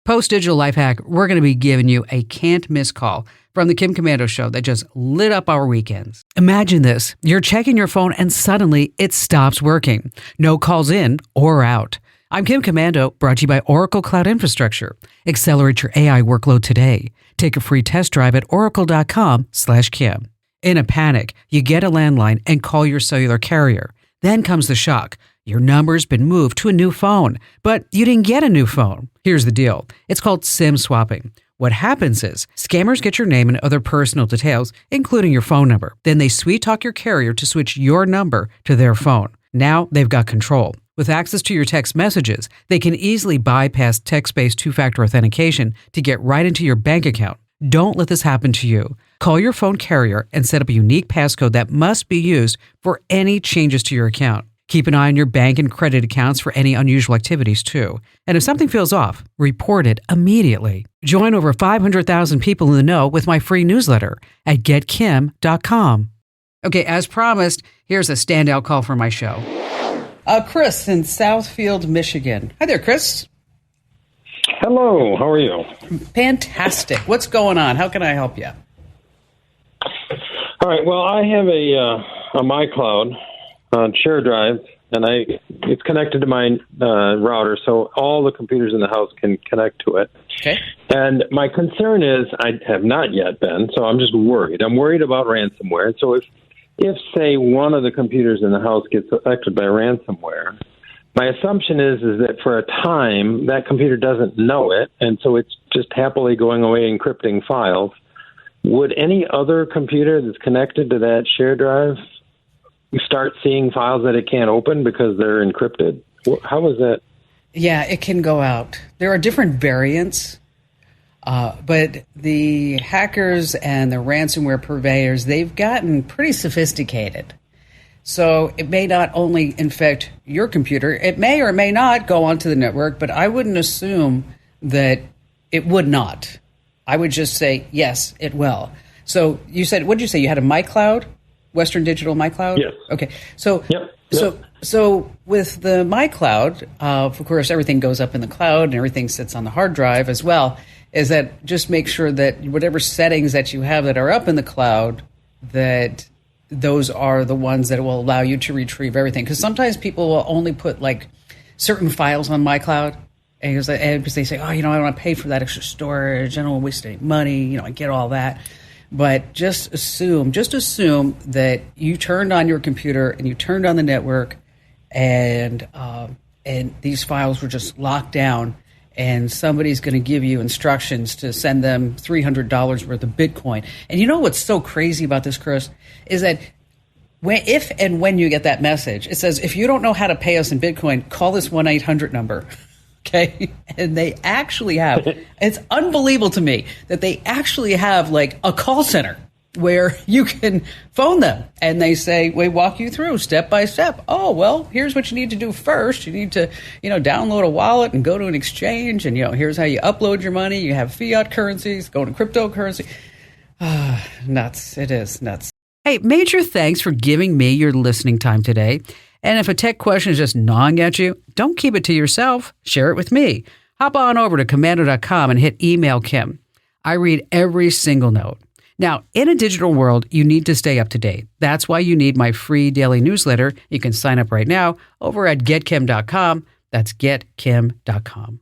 Post Digital Life Hack, we're going to be giving you a can't miss call from the Kim Komando Show that just lit up our weekends. Imagine this. You're checking your phone and suddenly it stops working. No calls in or out. I'm Kim Komando, brought to you by Oracle Cloud Infrastructure. Accelerate your AI workload today. Take a free test drive at oracle.com/Kim. In a panic, you get a landline and call your cellular carrier. Then comes the shock. Your number's been moved to a new phone, but you didn't get a new phone. Here's the deal. It's called SIM swapping. What happens is scammers get your name and other personal details, including your phone number. Then they sweet talk your carrier to switch your number to their phone. Now they've got control. With access to your text messages, they can easily bypass text-based two-factor authentication to get right into your bank account. Don't let this happen to you. Call your phone carrier and set up a unique passcode that must be used for any changes to your account. Keep an eye on your bank and credit accounts for any unusual activities, too. And if something feels off, report it immediately. Join over 500,000 people in the know with my free newsletter at getkim.com. Okay, as promised, here's a standout call for my show. Chris in Southfield, Michigan. Hi there, Chris. Hello, how are you? Fantastic. What's going on? How can I help you? All right, well, I have a MyCloud share drive, and it's connected to my router, so all the computers in the house can connect to it. Okay. And my concern is, I have not yet been, so I'm just worried. I'm worried about ransomware. So if say, one of the computers in the house gets affected by ransomware, my assumption is that for a time, that computer doesn't know it, and so it's just happily going away encrypting files. Would any other computer that's connected to that share drive start seeing files that it can't open because they're encrypted? How is that? Yeah, it can go out. There are different variants, but the hackers and the ransomware purveyors, they've gotten pretty sophisticated. So it may not only infect your computer, it may or may not go onto the network, but I wouldn't assume that it would not. I would just say, yes, it will. So you said, what did you say? You had a MyCloud? Western Digital MyCloud? Yes. Okay. So, Yep. So with the MyCloud, of course, everything goes up in the cloud and everything sits on the hard drive as well. Is that just make sure that whatever settings that you have that are up in the cloud, that those are the ones that will allow you to retrieve everything. Because sometimes people will only put like certain files on MyCloud. And because they say, oh, I don't want to pay for that extra storage. I don't want to waste any money. I get all that. But just assume that you turned on your computer and you turned on the network, and these files were just locked down, and somebody's going to give you instructions to send them $300 worth of Bitcoin. And you know what's so crazy about this, Chris, is that if and when you get that message, it says, if you don't know how to pay us in Bitcoin, call this 1-800 number. Okay. And they actually have, it's unbelievable to me that they actually have like a call center where you can phone them and they say, we walk you through step by step. Oh, well, here's what you need to do first. You need to, download a wallet and go to an exchange. And, here's how you upload your money. You have fiat currencies, go to cryptocurrency. Nuts. It is nuts. Hey, major thanks for giving me your listening time today. And if a tech question is just gnawing at you, don't keep it to yourself. Share it with me. Hop on over to komando.com and hit email Kim. I read every single note. Now, in a digital world, you need to stay up to date. That's why you need my free daily newsletter. You can sign up right now over at getkim.com. That's getkim.com.